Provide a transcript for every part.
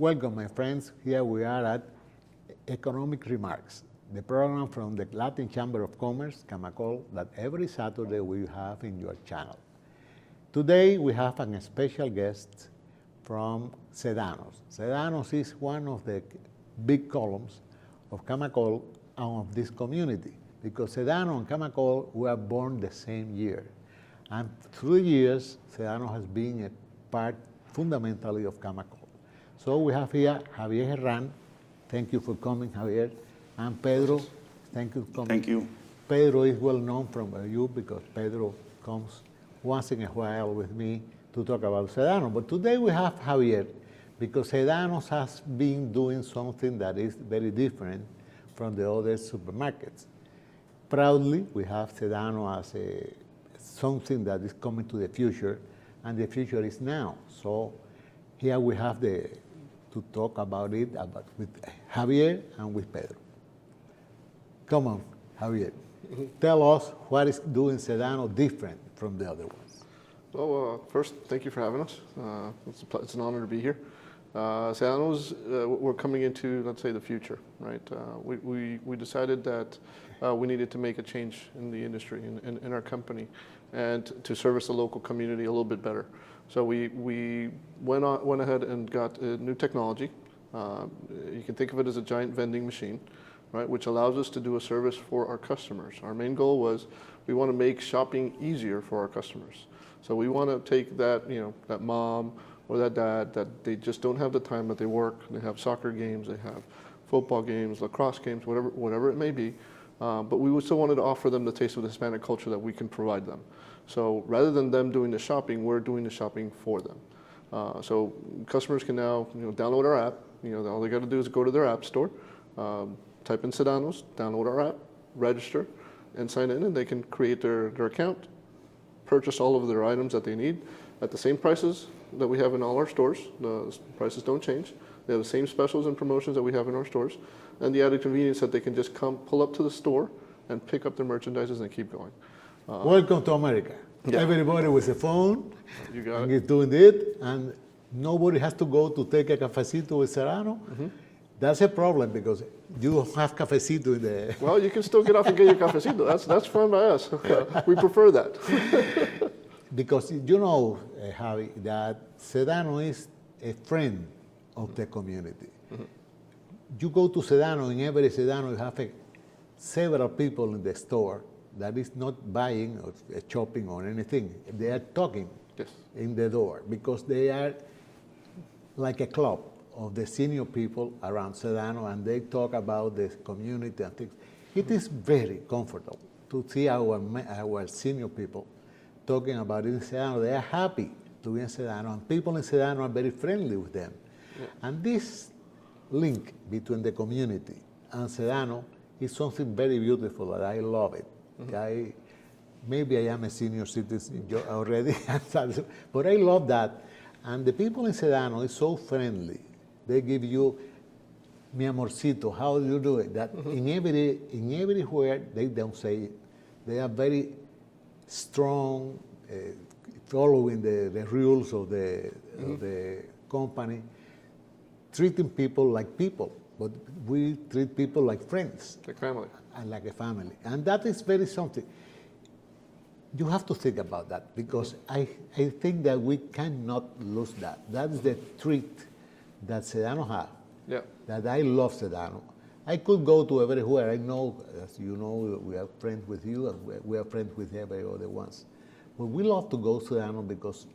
Welcome, my friends. Here we are at Economic Remarks, the program from the Latin Chamber of Commerce, Camacol, that every Saturday we have in your channel. Today we have a special guest from Sedanos. Sedanos is one of the big columns of Camacol and of this community, because Sedano and Camacol were born the same year. And through years, Sedano has been a part fundamentally of Camacol. So we have here Javier Herran. Thank you for coming, Javier. And Pedro, thank you for coming. Thank you. Pedro is well known from you because Pedro comes once in a while with me to talk about Sedano. But today we have Javier because Sedanos has been doing something that is very different from the other supermarkets. Proudly, we have Sedano as something that is coming to the future, and the future is now. So here we have to talk about it with Javier and with Pedro. Come on, Javier. Tell us what is doing Sedano different from the other ones. Well, first, thank you for having us. It's an honor to be here. Sedano's, we're coming into, let's say, the future, right? We decided that we needed to make a change in the industry, in our company, and to service the local community a little bit better. So we went ahead and got a new technology. You can think of it as a giant vending machine, right, which allows us to do a service for our customers. Our main goal was we want to make shopping easier for our customers. So we want to take that, that mom or that dad that they just don't have the time, that they work, they have soccer games, they have football games, lacrosse games, whatever it may be, but we still wanted to offer them the taste of the Hispanic culture that we can provide them. So rather than them doing the shopping, we're doing the shopping for them. So customers can now download our app. All they got to do is go to their app store, type in Sedanos, download our app, register, and sign in, and they can create their account, purchase all of their items that they need at the same prices that we have in all our stores. The prices don't change. They have the same specials and promotions that we have in our stores, and the added convenience that they can just come pull up to the store and pick up their merchandise and keep going. Welcome to America. Yeah. Everybody with a phone is doing it, and nobody has to go to take a cafecito with Sedano. Mm-hmm. That's a problem because you have cafecito in the... Well, you can still get off and get your cafecito. That's fine by us. We prefer that. Because Javi, that Sedano is a friend of the community. Mm-hmm. You go to Sedano, in every Sedano you have several people in the store that is not buying or shopping or anything. They are talking in the door because they are like a club of the senior people around Sedano, and they talk about the community and things. It is very comfortable to see our senior people talking about it in Sedano. They are happy to be in Sedano, and people in Sedano are very friendly with them. Yeah. And this link between the community and Sedano is something very beautiful, and I love it. Mm-hmm. Maybe I am a senior citizen already, but I love that. And the people in Sedano is so friendly. They give you, mi amorcito, how do you do it? That in everywhere they don't say it. They are very strong, following the rules of the company, treating people like people, but we treat people like friends. Like family. And like a family. And that is very something. You have to think about that because I think that we cannot lose that. That is the treat that Sedano have. Yeah. That I love Sedano. I could go to everywhere. I know, as you know, we are friends with you and we are friends with every other ones. But we love to go to Sedano because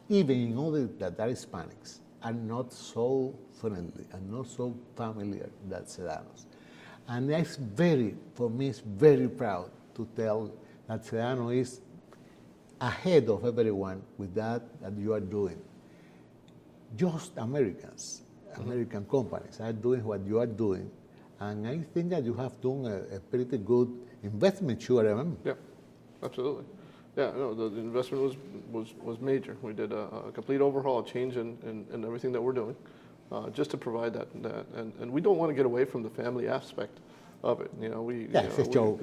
even in other that are Hispanics are not so friendly and not so familiar that Sedanos. And that's for me, it's very proud to tell that Sedano is ahead of everyone with that you are doing. Just Americans, American companies are doing what you are doing. And I think that you have done a pretty good investment, sure, remember? Yeah, absolutely. Yeah, no, the investment was major. We did a complete overhaul, a change in everything that we're doing. Just to provide that, and we don't want to get away from the family aspect of it. It's a joke.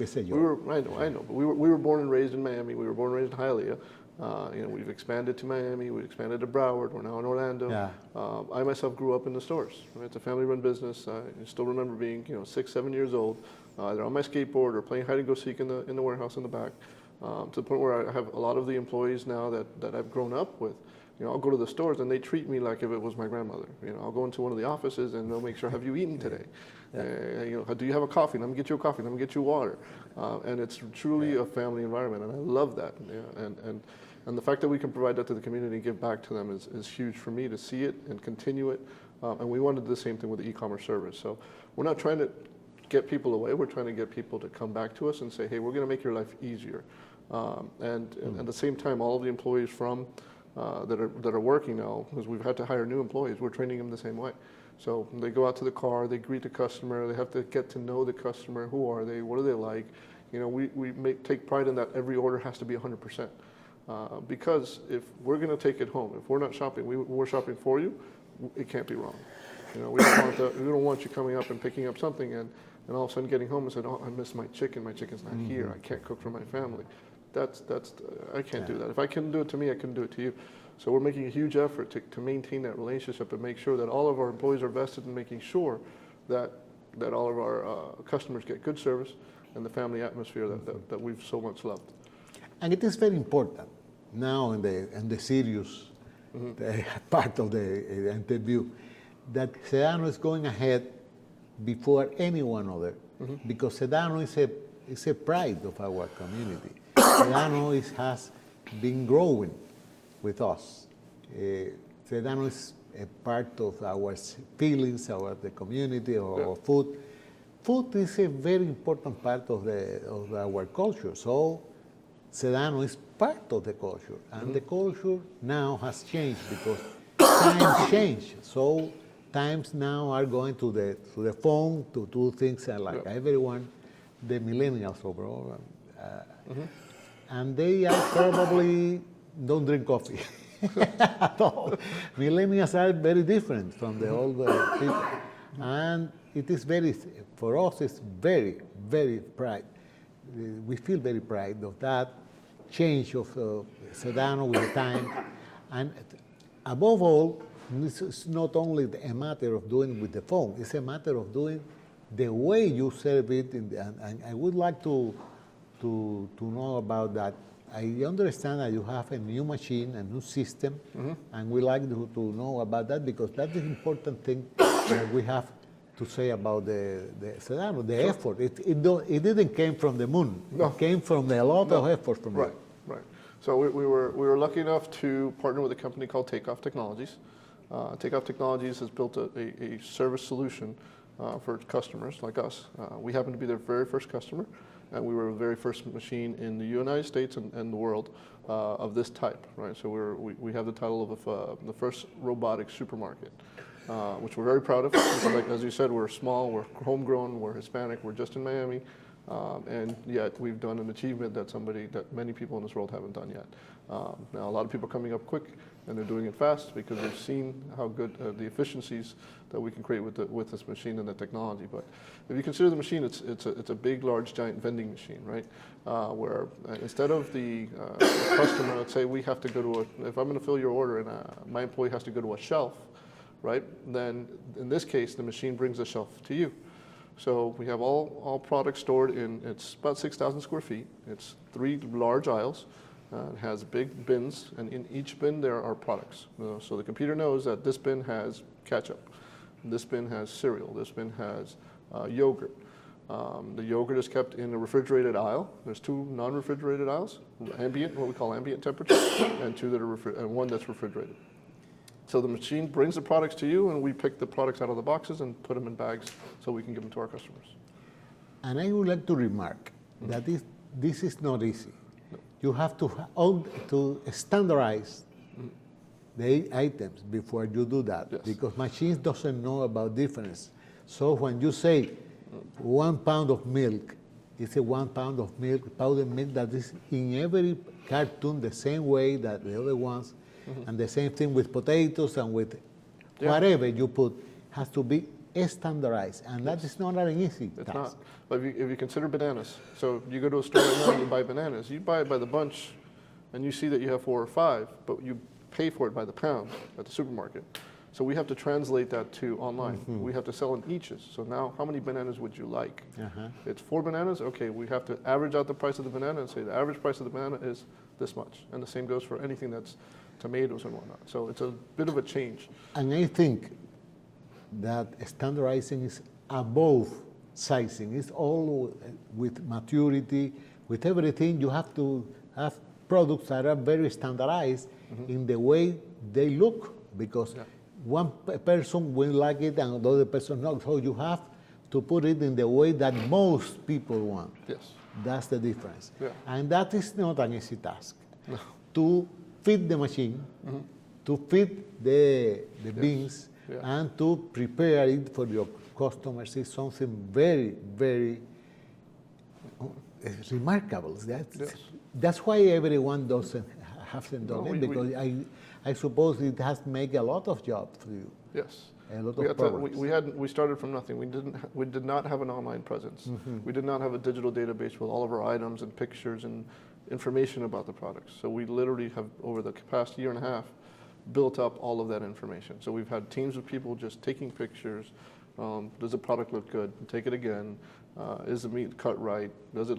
I know. But we were born and raised in Miami. We were born and raised in Hialeah. We've expanded to Miami, we've expanded to Broward, we're now in Orlando. Yeah. I myself grew up in the stores. Right? It's a family-run business. I still remember being 6, 7 years old, either on my skateboard or playing hide and go seek in the warehouse in the back, to the point where I have a lot of the employees now that I've grown up with. I'll go to the stores and they treat me like if it was my grandmother. I'll go into one of the offices and they'll make sure, have you eaten today? Do you have a coffee? Let me get you a coffee. Let me get you water. And it's truly a family environment, and I love that. And the fact that we can provide that to the community and give back to them is huge for me to see it and continue it. And we want to do the same thing with the e-commerce service. So we're not trying to get people away. We're trying to get people to come back to us and say, hey, we're going to make your life easier. And at the same time, all of the employees from that are working now, because we've had to hire new employees, we're training them the same way. So they go out to the car, they greet the customer, they have to get to know the customer. Who are they? What are they like? We take pride in that every order has to be 100%. Because if we're going to take it home, if we're not shopping, we're shopping for you, it can't be wrong. We don't want you coming up and picking up something and all of a sudden getting home and saying, oh, I missed my chicken. My chicken's not here. I can't cook for my family. I can't do that. If I couldn't do it to me, I couldn't do it to you. So we're making a huge effort to maintain that relationship and make sure that all of our employees are vested in making sure that all of our customers get good service and the family atmosphere that we've so much loved. And it is very important now in the serious part of the interview that Sedano is going ahead before anyone other, because Sedano is a pride of our community. Sedano has been growing with us. Sedano is a part of our feelings, the community, our food. Food is a very important part of our culture. So Sedano is part of the culture, and the culture now has changed because times change. So times now are going to the phone to do things like everyone, the millennials overall, and they are probably don't drink coffee at all. Millennials are very different from the older people, and it is for us it's very, very pride. We feel very proud of that change of Sedano with time, and above all, it's not only a matter of doing it with the phone, it's a matter of doing the way you serve it. And I would like to know about that. I understand that you have a new machine, a new system, and we like to know about that because that's the important thing that we have to say about the Sedano, the effort. It didn't came from the moon. No. It came from a lot of effort from you. Right. So we were lucky enough to partner with a company called Takeoff Technologies. Takeoff Technologies has built a service solution for customers like us. We happen to be their very first customer, and we were the very first machine in the United States and the world of this type. Right. So we have the title of the first robotic supermarket, which we're very proud of. Like, as you said, we're small, we're homegrown, we're Hispanic, we're just in Miami, and yet we've done an achievement that many people in this world haven't done yet. Now, a lot of people are coming up quick, and they're doing it fast because they've seen how good the efficiencies that we can create with this machine and the technology. But if you consider the machine, it's a big, large, giant vending machine, right? Where instead of the customer, let's say we have to go to if I'm going to fill your order and my employee has to go to a shelf, right? Then in this case, the machine brings the shelf to you. So we have all products stored it's about 6,000 square feet. It's 3 large aisles. It has big bins, and in each bin there are products. So the computer knows that this bin has ketchup, this bin has cereal, this bin has yogurt. The yogurt is kept in a refrigerated aisle. There's 2 non-refrigerated aisles, what we call ambient temperature, and 2 that are and 1 that's refrigerated. So the machine brings the products to you, and we pick the products out of the boxes and put them in bags so we can give them to our customers. And I would like to remark that this is not easy. You have to standardize the items before you do that, because machines doesn't know about difference. So when you say 1 pound of milk, it's a 1 pound of milk, powdered milk that is in every carton the same way that the other ones, and the same thing with potatoes and with whatever you put has to be standardized, and that is not an easy task. It's not. But if you consider bananas, so you go to a store right now and you buy bananas, you buy it by the bunch and you see that you have 4 or 5, but you pay for it by the pound at the supermarket. So we have to translate that to online. We have to sell in eaches. So now, how many bananas would you like? It's 4 bananas. Okay, we have to average out the price of the banana and say the average price of the banana is this much. And the same goes for anything that's tomatoes and whatnot. So it's a bit of a change. And I think that standardizing is above sizing. It's all with maturity, with everything. You have to have products that are very standardized in the way they look, because one person will like it and the other person not. So you have to put it in the way that most people want. Yes. That's the difference. Yeah. And that is not an easy task. No. To feed the machine, to feed the beans, and to prepare it for your customers is something very, very remarkable. That's why everyone hasn't done it, because I suppose it has made a lot of jobs for you. Yes. A lot of programs. We started from nothing. We did not have an online presence. We did not have a digital database with all of our items and pictures and information about the products. So we literally have, over the past year and a half, built up all of that information. So we've had teams of people just taking pictures. Does the product look good? Take it again. Is the meat cut right? Is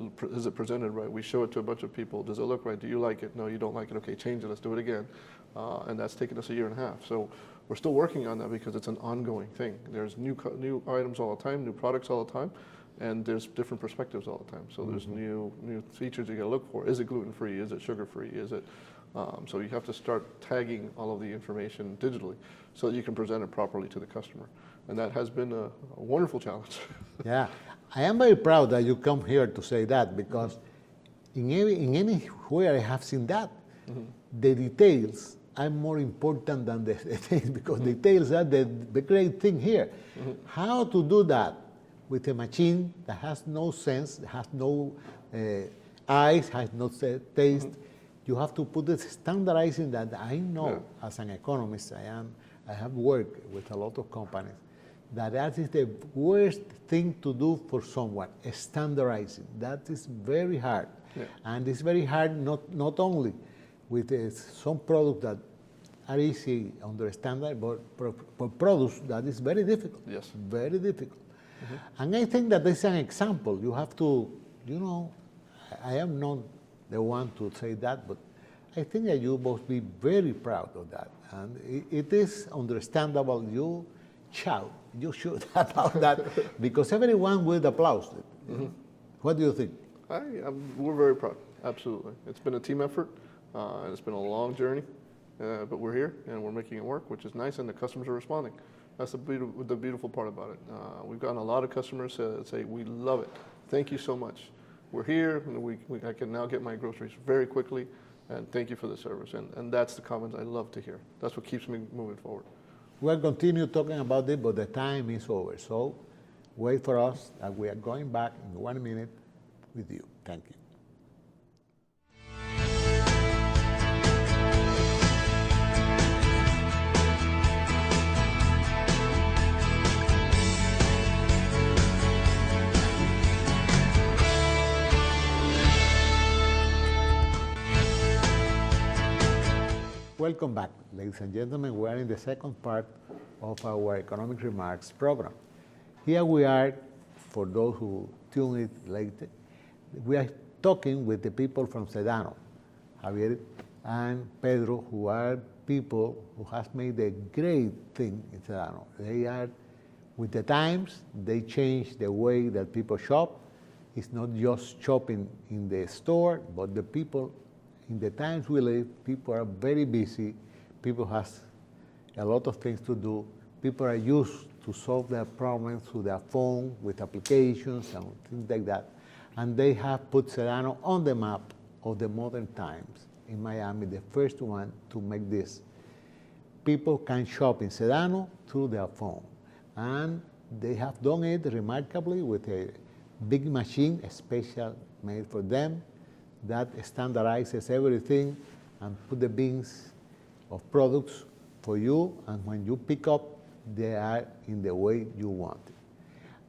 it presented right? We show it to a bunch of people. Does it look right? Do you like it? No, you don't like it. Okay, change it. Let's do it again. And that's taken us a year and a half. So we're still working on that because it's an ongoing thing. There's new items all the time, new products all the time, and there's different perspectives all the time. So there's new features you got to look for. Is it gluten-free? Is it sugar-free? Is it? So you have to start tagging all of the information digitally so that you can present it properly to the customer. And that has been a wonderful challenge. Yeah, I am very proud that you come here to say that, because in anywhere I have seen that, the details are more important than the details, because details are the great thing here. How to do that with a machine that has no sense, has no eyes, has no taste. You have to put it standardizing that. I know as an economist, I have worked with a lot of companies, that is the worst thing to do for someone, standardizing. That is very hard. And it's very hard not only with some products that are easy under standard, but for products that is very difficult. Yes. Very difficult. And I think that is an example. You have to, I am not the one to say that, but I think that you must be very proud of that. And it is understandable. You should about that, because everyone will applaud it. What do you think? We're very proud, absolutely. It's been a team effort, and it's been a long journey, but we're here and we're making it work, which is nice, and the customers are responding. That's the beautiful part about it. We've gotten a lot of customers say, we love it. Thank you so much. We're here, and I can now get my groceries very quickly, and thank you for the service. And that's the comments I love to hear. That's what keeps me moving forward. We'll continue talking about it, but the time is over. So wait for us, and we are going back in 1 minute with you. Thank you. Welcome back, ladies and gentlemen. We are in the second part of our Economic Remarks program. Here we are, for those who tune in later, we are talking with the people from Sedano, Javier and Pedro, who are people who have made a great thing in Sedano. They are, with the times, they change the way that people shop. It's not just shopping in the store, but the people. In the times we live, people are very busy. People have a lot of things to do. People are used to solve their problems through their phone, with applications and things like that. And they have put Sedano on the map of the modern times in Miami, the first one to make this. People can shop in Sedano through their phone. And they have done it remarkably with a big machine, a special made for them, that standardizes everything and put the bins of products for you, and when you pick up, they are in the way you want it.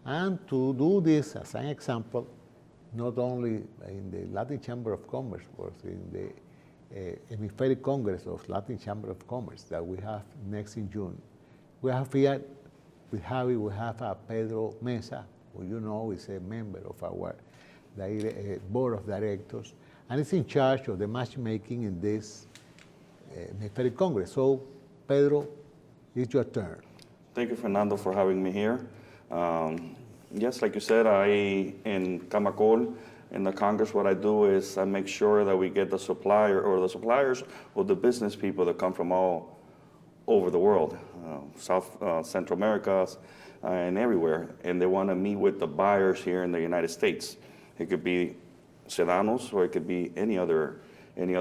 And to do this, as an example, not only in the Latin Chamber of Commerce, but in the Hemispheric Congress of Latin Chamber of Commerce that we have next in June. We have here with Javi, we have Pedro Mesa, who you know is a member of our board of directors, and is in charge of the matchmaking in this Hemispheric Congress. So, Pedro, it's your turn. Thank you, Fernando, for having me here. Yes, like you said, in Camacol, in the Congress, what I do is I make sure that we get the suppliers or the business people that come from all over the world, South, Central America, and everywhere, and they want to meet with the buyers here in the United States. It could be Sedanos, or it could be any other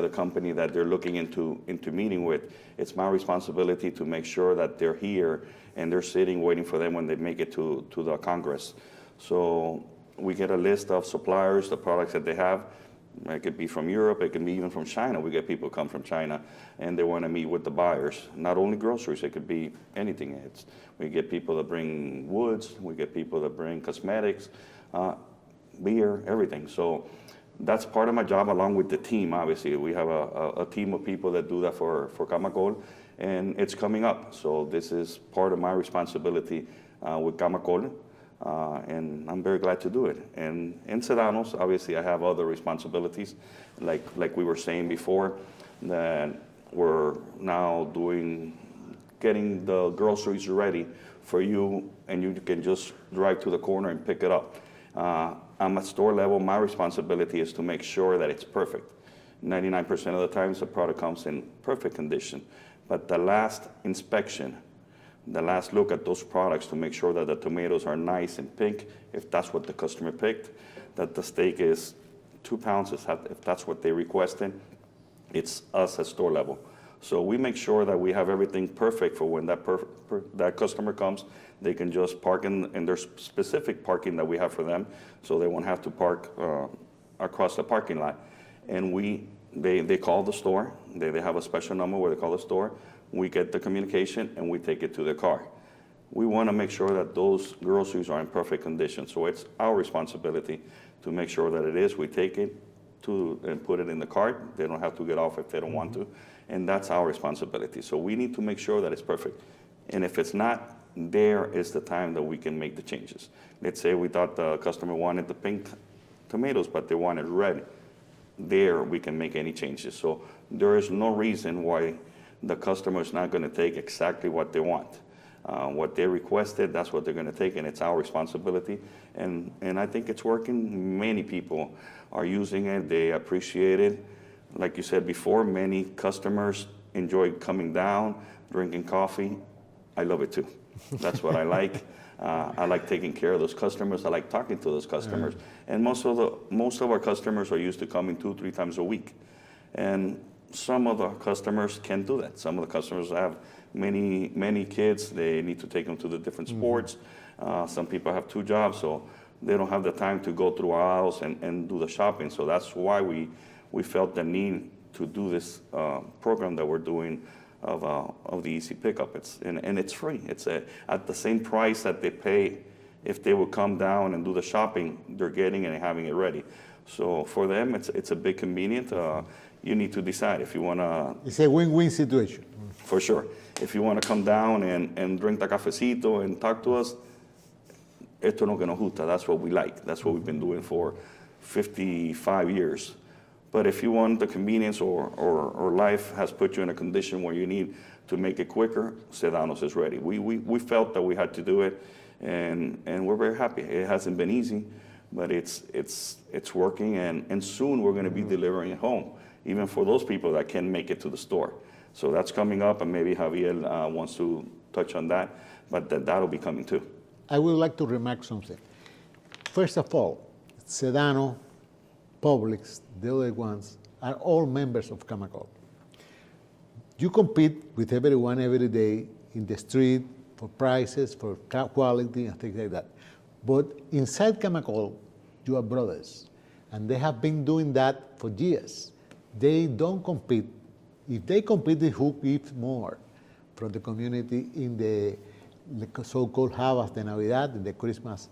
company that they're looking into meeting with. It's my responsibility to make sure that they're here and they're sitting waiting for them when they make it to the Congress. So we get a list of suppliers, the products that they have. It could be from Europe, it can be even from China. We get people come from China and they want to meet with the buyers. Not only groceries, it could be anything. We get people that bring woods, we get people that bring cosmetics, beer, everything. So that's part of my job along with the team, obviously. We have a team of people that do that for Camacol, and it's coming up. So this is part of my responsibility with Camacol, and I'm very glad to do it. And in Sedanos, obviously, I have other responsibilities, like we were saying before, that we're now getting the groceries ready for you, and you can just drive to the corner and pick it up. I'm at store level. My responsibility is to make sure that it's perfect. 99% of the times the product comes in perfect condition. But the last inspection, the last look at those products to make sure that the tomatoes are nice and pink, if that's what the customer picked, that the steak is 2 pounds, if that's what they requested, it's us at store level. So we make sure that we have everything perfect for when that customer comes. They can just park in their specific parking that we have for them, so they won't have to park across the parking lot. And they call the store. They have a special number where they call the store. We get the communication and we take it to the car. We want to make sure that those groceries are in perfect condition. So it's our responsibility to make sure that it is. We take it and put it in the cart. They don't have to get off if they don't want to. And that's our responsibility. So we need to make sure that it's perfect. And if it's not, there is the time that we can make the changes. Let's say we thought the customer wanted the pink tomatoes, but they wanted red. There we can make any changes. So there is no reason why the customer is not going to take exactly what they want. What they requested, that's what they're going to take, and it's our responsibility. And I think it's working. Many people are using it. They appreciate it. Like you said before, many customers enjoy coming down, drinking coffee. I love it too. That's what I like. I like taking care of those customers. I like talking to those customers. And most of our customers are used to coming 2-3 times a week. And some of the customers can't do that. Some of the customers have many kids. They need to take them to the different sports. Some people have 2 jobs, so they don't have the time to go through our aisles and do the shopping. So that's why we felt the need to do this program that we're doing of the Easy Pickup. And it's free. It's at the same price that they pay if they would come down and do the shopping. They're getting and having it ready. So for them, it's a big convenient. You need to decide if you want to. It's a win-win situation. For sure. If you want to come down and drink the cafecito and talk to us, esto no que nos gusta. That's what we like. That's what we've been doing for 55 years. But if you want the convenience or life has put you in a condition where you need to make it quicker, Sedanos is ready. We felt that we had to do it, and we're very happy. It hasn't been easy, but it's working, and soon we're going to be delivering it home, even for those people that can't make it to the store. So that's coming up, and maybe Javier wants to touch on that, but that'll be coming too. I would like to remark something. First of all, Sedano, Publix, the other ones, are all members of Camacol. You compete with everyone every day in the street for prices, for quality, and things like that. But inside Camacol, you are brothers, and they have been doing that for years. They don't compete. If they compete, who gives more from the community in the so-called Havas de Navidad, in the Christmas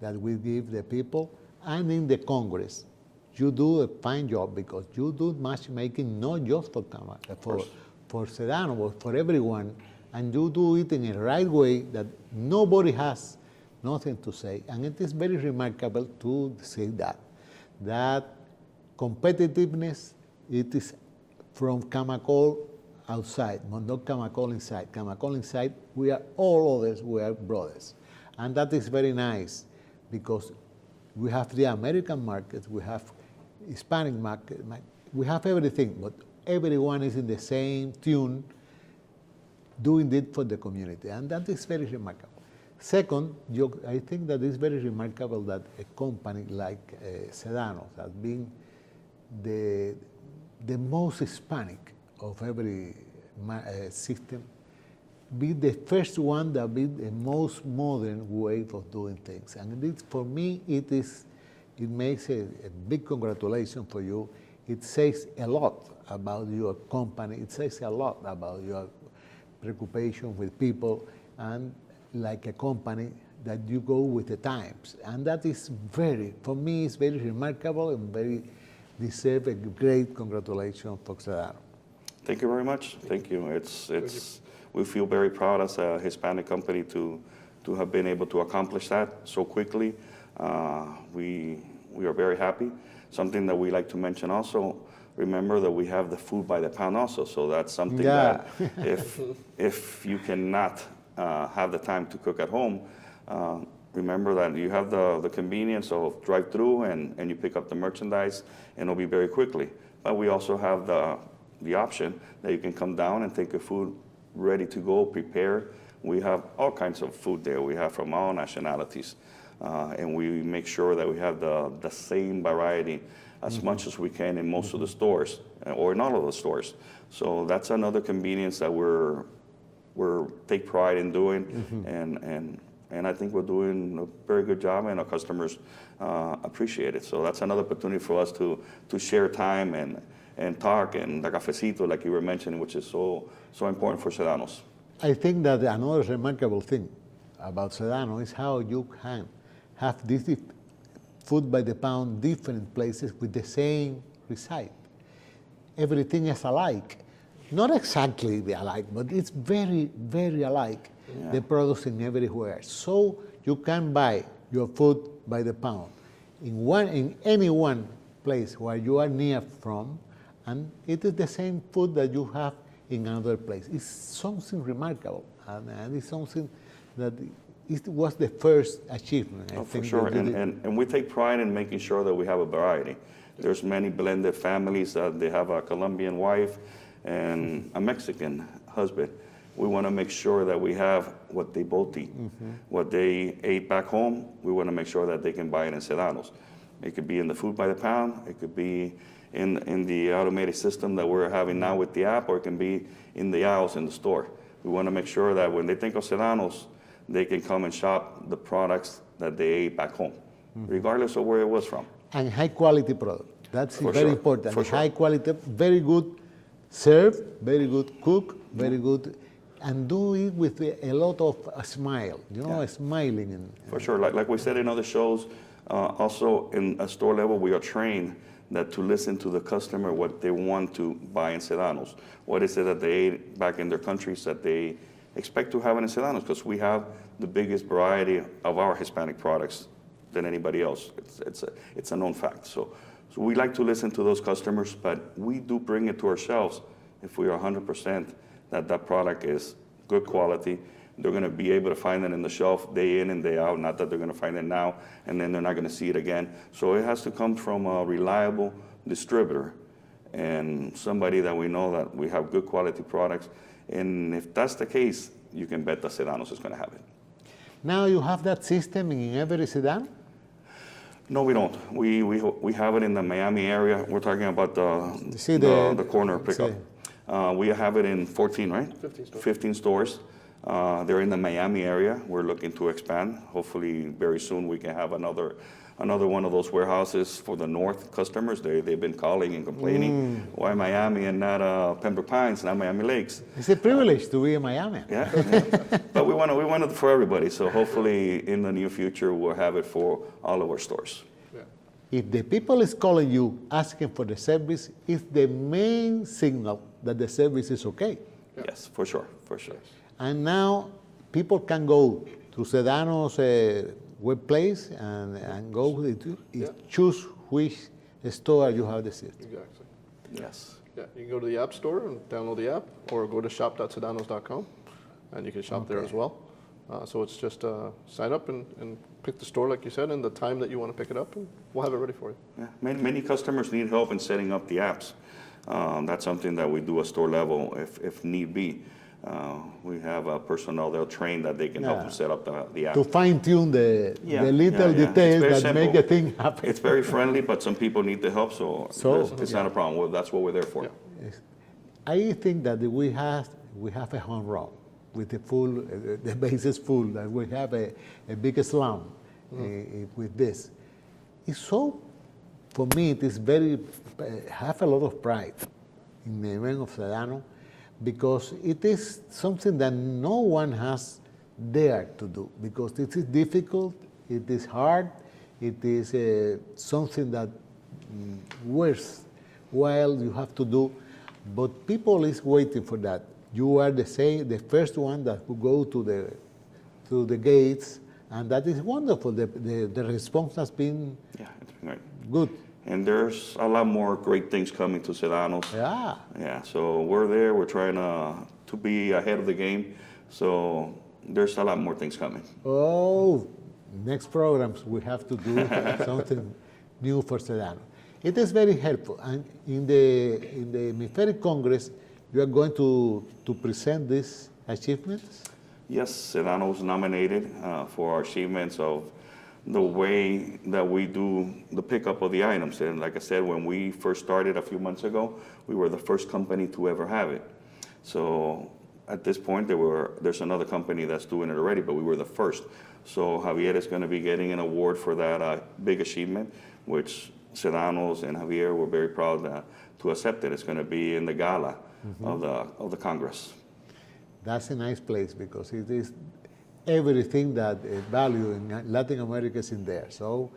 that we give the people, and in the Congress. you do a fine job because you do matchmaking not just for for Sedano, but for everyone, and you do it in a right way that nobody has nothing to say. And it is very remarkable to say that competitiveness, it is from Camacol outside, but not Camacol inside. Camacol inside, we are all others, we are brothers. And that is very nice because we have the American market, we have Hispanic market, we have everything, but everyone is in the same tune, doing it for the community, and that is very remarkable. Second, I think that it's very remarkable that a company like Sedano has been the most Hispanic of every system, be the first one that be the most modern way of doing things. And for me, it makes a big congratulations for you. It says a lot about your company. It says a lot about your preoccupation with people and like a company that you go with the times. And that is for me, it's very remarkable and very deserve a great congratulations for Sedano. Thank you very much. Thank you. We feel very proud as a Hispanic company to have been able to accomplish that so quickly. We are very happy. Something that we like to mention also, remember that we have the food by the pound also. So that's something that if you cannot have the time to cook at home, remember that you have the convenience of drive-through and you pick up the merchandise and it'll be very quickly. But we also have the option that you can come down and take your food ready to go, prepare. We have all kinds of food there. We have from all nationalities. And we make sure that we have the same variety as much as we can in most of the stores, or in all of the stores. So that's another convenience that we're take pride in doing, and I think we're doing a very good job, and our customers appreciate it. So that's another opportunity for us to share time and talk, and the cafecito, like you were mentioning, which is so important for Sedanos. I think that another remarkable thing about Sedano is how you can have this food by the pound, different places with the same recipe. Everything is alike. Not exactly alike, but it's very, very alike, the products in everywhere. So you can buy your food by the pound in any one place where you are near from, and it is the same food that you have in another place. It's something remarkable, and it's something that it was the first achievement. I think for sure, and we take pride in making sure that we have a variety. There's many blended families that they have a Colombian wife and a Mexican husband. We want to make sure that we have what they both eat. What they ate back home, we want to make sure that they can buy it in Sedanos. It could be in the food by the pound, it could be in the automated system that we're having now with the app, or it can be in the aisles in the store. We want to make sure that when they think of Sedanos, they can come and shop the products that they ate back home, regardless of where it was from. And high quality product. That's very important. For sure. High quality, very good serve, very good cook, very good, and do it with a lot of smile, smiling. For sure, like we said in other shows, also in a store level, we are trained that to listen to the customer, what they want to buy in Sedanos. What is it that they ate back in their countries that they expect to have in Sedanos? Because we have the biggest variety of our Hispanic products than anybody else. It's a known fact. So we like to listen to those customers, but we do bring it to ourselves if we are 100% that product is good quality. They're going to be able to find it in the shelf day in and day out, not that they're going to find it now and then they're not going to see it again. So it has to come from a reliable distributor and somebody that we know that we have good quality products. And if that's the case, you can bet that Sedanos is going to have it. Now you have that system in every sedan? No, we don't. We have it in the Miami area. We're talking about the corner pickup. We have it in 14, right? 15 stores. 15 stores. They're in the Miami area. We're looking to expand. Hopefully, very soon we can have another one of those warehouses for the North customers. They've been calling and complaining, why Miami and not Pembroke Pines, not Miami Lakes? It's a privilege to be in Miami. Yeah. But we want it for everybody. So hopefully, in the near future, we'll have it for all of our stores. Yeah. If the people is calling you asking for the service, it's the main signal that the service is okay. Yes, for sure, for sure. And now people can go to Sedano's web place and go to choose which store you have the system. Exactly. Yes. Yeah, you can go to the App Store and download the app, or go to shop.sedanos.com, and you can shop there as well. So it's just sign up and pick the store, like you said, and the time that you want to pick it up, and we'll have it ready for you. Yeah. Many customers need help in setting up the apps. That's something that we do at store level if need be. We have personnel they'll train that they can help them set up the app. To fine tune the little details that make the thing happen. It's very friendly, but some people need the help, so it's not a problem. Well, that's what we're there for. Yeah. I think that we have a home run with the full, the bases full, that we have a big slam with this. It's so, for me, it is very, have a lot of pride in the event of Sedano, because it is something that no one has dared to do, because it is difficult, it is hard, it is something that worthwhile you have to do, but people is waiting for that. You are the first one that will go to the gates, and that is wonderful. The response has been It's been great. good. And there's a lot more great things coming to Sedano's. Yeah. Yeah, so we're there. We're trying to be ahead of the game. So there's a lot more things coming. Oh, next programs we have to do something new for Sedano. It is very helpful. And in the Hemispheric Congress, you are going to present these achievements? Yes, Sedano was nominated for our achievements of the way that we do the pickup of the items. And like I said, when we first started a few months ago, we were the first company to ever have it. So at this point, there's another company that's doing it already, but we were the first. So Javier is going to be getting an award for that big achievement, which Sedano's and Javier were very proud to accept it. It's going to be in the gala of the Congress. That's a nice place, because it is everything that value in Latin America is in there. So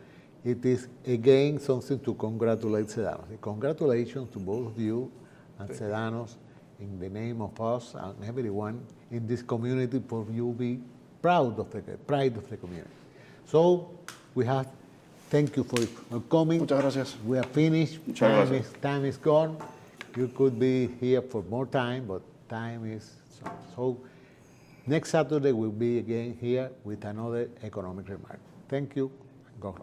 it is again something to congratulate Sedano. Congratulations to both of you and Sedanos in the name of us and everyone in this community, for you be proud of the pride of the community. So thank you for coming. Muchas gracias. We are finished. Time is gone. You could be here for more time, but time is so. Next Saturday we'll be again here with another economic remark. Thank you. Go home.